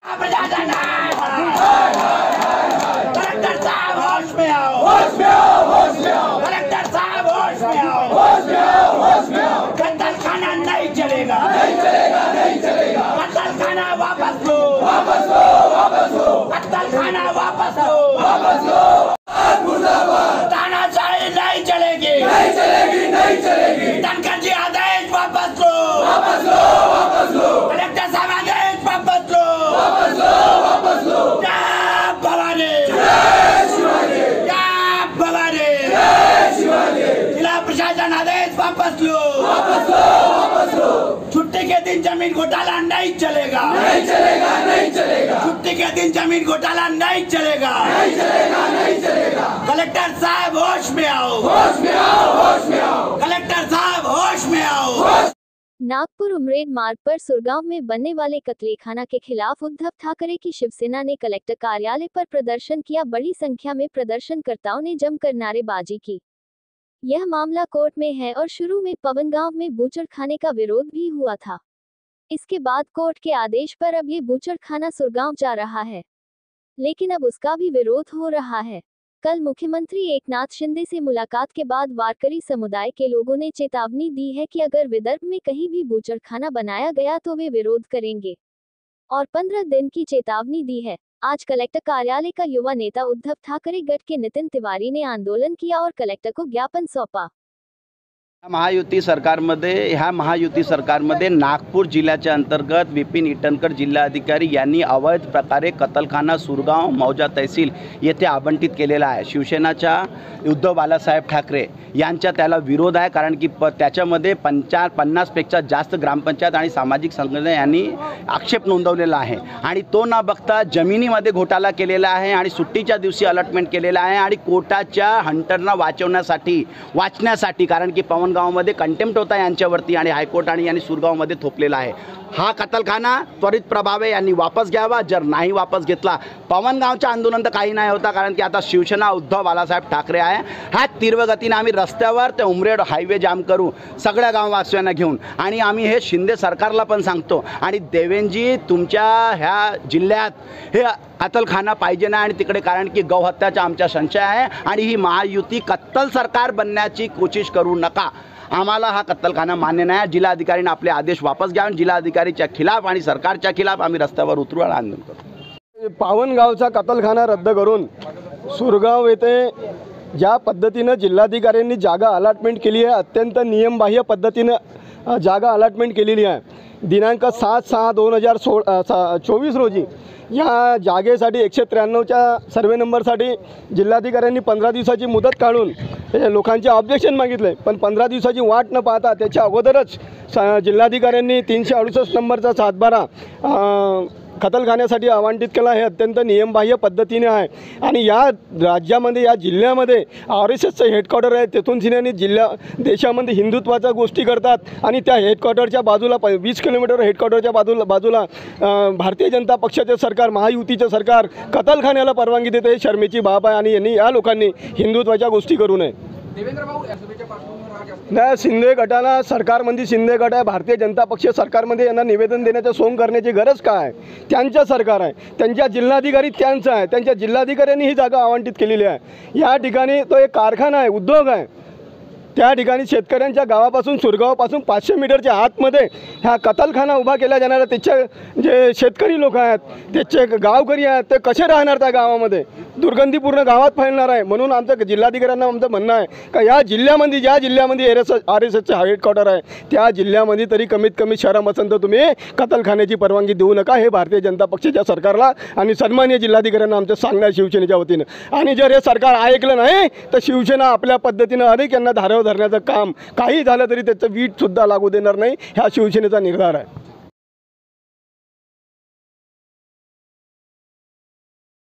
Collector साहब होश में आओ, होश में आओ, होश में आओ। कलेक्टर साहब होश में आओ, होश में आओ, होश में आओ। कत्ल खाना नहीं चलेगा, नहीं चलेगा, नहीं चलेगा। कत्ल खाना वापस लो, वापस लो, वापस लो। कत्ल खाना वापस लो, वापस लो। तानाशाही नहीं चलेगी, नहीं चलेगी, नहीं चलेगी। धनखड़ जी आदेश वापस लो, वापस लो, वापस लो। कलेक्टर साहब आदेश वापस लो, वापस लो, वापस लो। जय भवानी, जय शिवाजी, जय भवानी, जय शिवाजी। जिला प्रशासन आदेश वापस लो, वापस लो, वापस लो। छुट्टी के दिन जमीन घोटाला नहीं चलेगा, नहीं चलेगा, नहीं चलेगा। छुट्टी के दिन जमीन घोटाला नहीं चलेगा, नहीं चलेगा, नहीं चलेगा। कलेक्टर साहब होश में आओ, होश में आओ, होश में आओ। कलेक्टर साहब होश में आओ। नागपुर उमरेड मार्ग पर सुरगांव में बनने वाले कत्लेखाना के खिलाफ उद्धव ठाकरे की शिवसेना ने कलेक्टर कार्यालय पर प्रदर्शन किया। बड़ी संख्या में प्रदर्शनकर्ताओं ने जमकर नारेबाजी की। यह मामला कोर्ट में है और शुरू में पवनगांव में बूचड़खाने का विरोध भी हुआ था। इसके बाद कोर्ट के आदेश पर अब ये बूचड़खाना सुरगांव जा रहा है, लेकिन अब उसका भी विरोध हो रहा है। कल मुख्यमंत्री एकनाथ शिंदे से मुलाकात के बाद वारकरी समुदाय के लोगों ने चेतावनी दी है कि अगर विदर्भ में कहीं भी बूचड़खाना बनाया गया तो वे विरोध करेंगे और 15 दिन की चेतावनी दी है। आज कलेक्टर कार्यालय का युवा नेता उद्धव ठाकरे गट के नितिन तिवारी ने आंदोलन किया और कलेक्टर को ज्ञापन सौंपा। महायुती सरकारमध्ये नागपूर जिल्ह्याच्या अंतर्गत विपिन ईटनकर जिल्हाधिकारी यांनी अवैध प्रकारे कत्लखाना सुरगांव मौजा तहसील येथे आवंटित केलेला आहे। शिवसेनाच्या उद्धव बाळासाहेब ठाकरे यांचा त्याला विरोध आहे, कारण की त्याच्यामध्ये 50पेक्षा जास्त ग्रामपंचायत आणि सामाजिक संघटना यांनी आक्षेप नोंदवलेला आहे आणि तो न बघता जमिनीमध्ये घोटाळा केलेला आहे आणि सुट्टीच्या दिवशी अलॉटमेंट केलेला आहे आणि कोर्टाच्या हंटरना वाचण्यासाठी कारण की पवनगावमध्ये कंटेम्प्ट होता यांच्यावरती आणि हायकोर्ट आणि यांनी सुरगावमध्ये थोपलेला आहे। हा कत्लखाना त्वरित प्रभावे यांनी वापस घ्यावा। जर नाही वापस घेतला पवनगावचं आंदोलन तर काही नाही होता, कारण की आता शिवसेना उद्धव बाळासाहेब ठाकरे आहे। हा तीव्र गतीने आम्ही रस्त्यावर ते उमरेड हायवे जाम करू सगळ्या गाववासियांना घेऊन आणि आम्ही हे शिंदे सरकारला पण सांगतो आणि देवेंजी तुमच्या ह्या जिल्ह्यात हे कत्लखाना पाहिजे ना आणि तिकडे, कारण की गौहत्याचा आमचा संशय आहे आणि ही महायुती कत्तल सरकार बनण्याची कोशिश करू नका। आम्हाला हा कत्लखाना मान्य नाही। जिल्हाधिकाऱ्यांनी आपले आदेश वापस घ्यावे। जिल्हाधिकारीच्या खिलाफ आणि सरकारच्या खिलाफ आम्ही रस्त्यावर उतरू आणि आंदोलन करू। पावनगावचा कत्लखाना रद्द करून सुरगाव येथे ज्या पद्धतीने जिल्हाधिकाऱ्यांनी जागा अलॉटमेंट केली आहे, अत्यंत नियमबाह्य पद्धतीने जागा अलॉटमेंट केलेली आहे। दिनांक 7/6/2024 रोजी या जागेसाठी 193च्या सर्वे नंबरसाठी जिल्हाधिकाऱ्यांनी 15 दिवसाची मुदत काढून लोकांचे ऑब्जेक्शन मागितले, पण 15 दिवसाची वाट न पाहता त्याच्या अगोदरच जिल्हाधिकाऱ्यांनी 368 नंबरचा 7/12 कत्लखान्यासाठी आवंटित केला। हे अत्यंत नियमबाह्य पद्धतीने आहे आणि या राज्यामध्ये या जिल्ह्यामध्ये RSSचं हेडक्वार्टर आहे। तेथून जिल्ह्याने देशामध्ये हिंदुत्वाच्या गोष्टी करतात आणि त्या हेडक्वार्टरच्या बाजूला 20 किलोमीटर हेडक्वार्टरच्या बाजूला भारतीय जनता पक्षाचे सरकार, महायुतीचे सरकार कत्लखान्याला परवानगी देते। हे शर्मेची बाब आहे आणि यांनी या लोकांनी हिंदुत्वाच्या गोष्टी करू नये। नाही, शिंदे गटाला सरकारमध्ये शिंदे गट आहे, भारतीय जनता पक्ष सरकारमध्ये यांना निवेदन देण्याचं सोंग करण्याची गरज काय? त्यांचं सरकार आहे, त्यांच्या जिल्हाधिकारी त्यांचं आहे, त्यांच्या जिल्हाधिकाऱ्यांनी ही जागा आवंटित केलेली आहे। या ठिकाणी तो एक कारखाना आहे, उद्योग आहे। त्या ठिकाणी शेतकऱ्यांच्या गावापासून सुरगावपासून 500 मीटरच्या आतमध्ये हा कत्लखाना उभा केला जाणार आहे। त्याचे जे शेतकरी लोक आहेत, त्याचे गावकरी आहेत, ते कसे राहणार त्या गावामध्ये? दुर्गंधीपूर्ण गावात फैलणार आहे। म्हणून आमचं जिल्हाधिकाऱ्यांना आमचं म्हणणं आहे का या जिल्ह्यामध्ये ज्या जिल्ह्यामध्ये RSSचं हेडक्वार्टर आहे त्या जिल्ह्यामध्ये तरी कमीत कमी शरम असेल तर तुम्ही कत्लखान्याची परवानगी देऊ नका। हे भारतीय जनता पक्षाच्या सरकारला आणि सन्माननीय जिल्हाधिकाऱ्यांना आमचं सांगणं आहे शिवसेनेच्या वतीनं। आणि जर हे सरकार ऐकलं नाही तर शिवसेना आपल्या पद्धतीनं अधिक यांना धारावर धरण्याचं काम काही झालं तरी त्याचं वीट सुद्धा लागू देणार नाही। हा शिवसेनेचा निर्धार आहे।